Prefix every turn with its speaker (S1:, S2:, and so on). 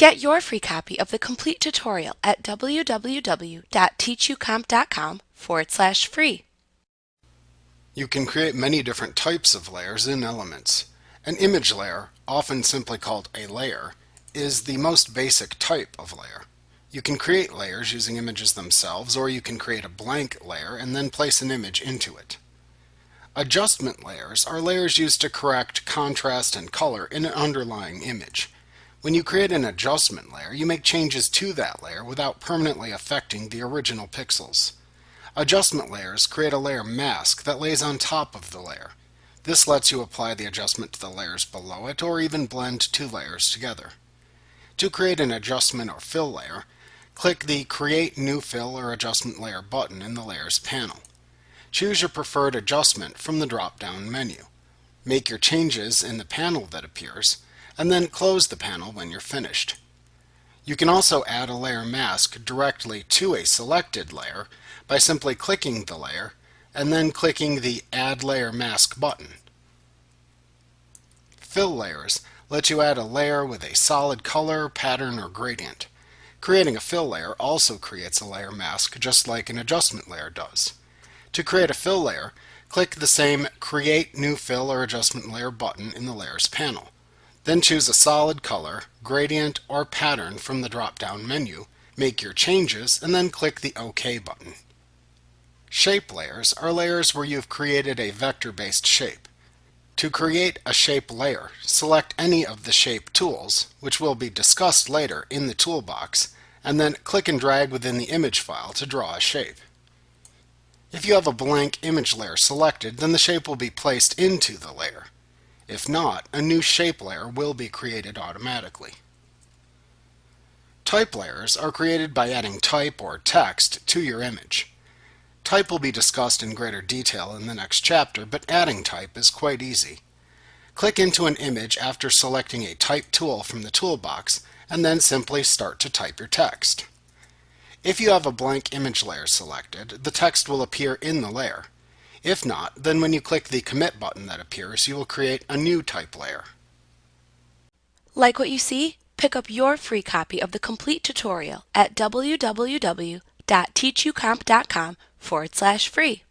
S1: Get your free copy of the complete tutorial at www.teachucomp.com/free.
S2: You can create many different types of layers in Elements. An image layer, often simply called a layer, is the most basic type of layer. You can create layers using images themselves, or you can create a blank layer and then place an image into it. Adjustment layers are layers used to correct contrast and color in an underlying image. When you create an adjustment layer, you make changes to that layer without permanently affecting the original pixels. Adjustment layers create a layer mask that lays on top of the layer. This lets you apply the adjustment to the layers below it or even blend two layers together. To create an adjustment or fill layer, click the Create New Fill or Adjustment Layer button in the Layers panel. Choose your preferred adjustment from the drop-down menu. Make your changes in the panel that appears, and then close the panel when you're finished. You can also add a layer mask directly to a selected layer by simply clicking the layer and then clicking the Add Layer Mask button. Fill layers let you add a layer with a solid color, pattern, or gradient. Creating a fill layer also creates a layer mask just like an adjustment layer does. To create a fill layer, click the same Create New Fill or Adjustment Layer button in the Layers panel. Then choose a solid color, gradient, or pattern from the drop-down menu, make your changes, and then click the OK button. Shape layers are layers where you've created a vector-based shape. To create a shape layer, select any of the shape tools, which will be discussed later in the toolbox, and then click and drag within the image file to draw a shape. If you have a blank image layer selected, then the shape will be placed into the layer. If not, a new shape layer will be created automatically. Type layers are created by adding type or text to your image. Type will be discussed in greater detail in the next chapter, but adding type is quite easy. Click into an image after selecting a type tool from the toolbox, and then simply start to type your text. If you have a blank image layer selected, the text will appear in the layer. If not, then when you click the Commit button that appears, you will create a new type layer.
S1: Like what you see? Pick up your free copy of the complete tutorial at www.teachucomp.com/free.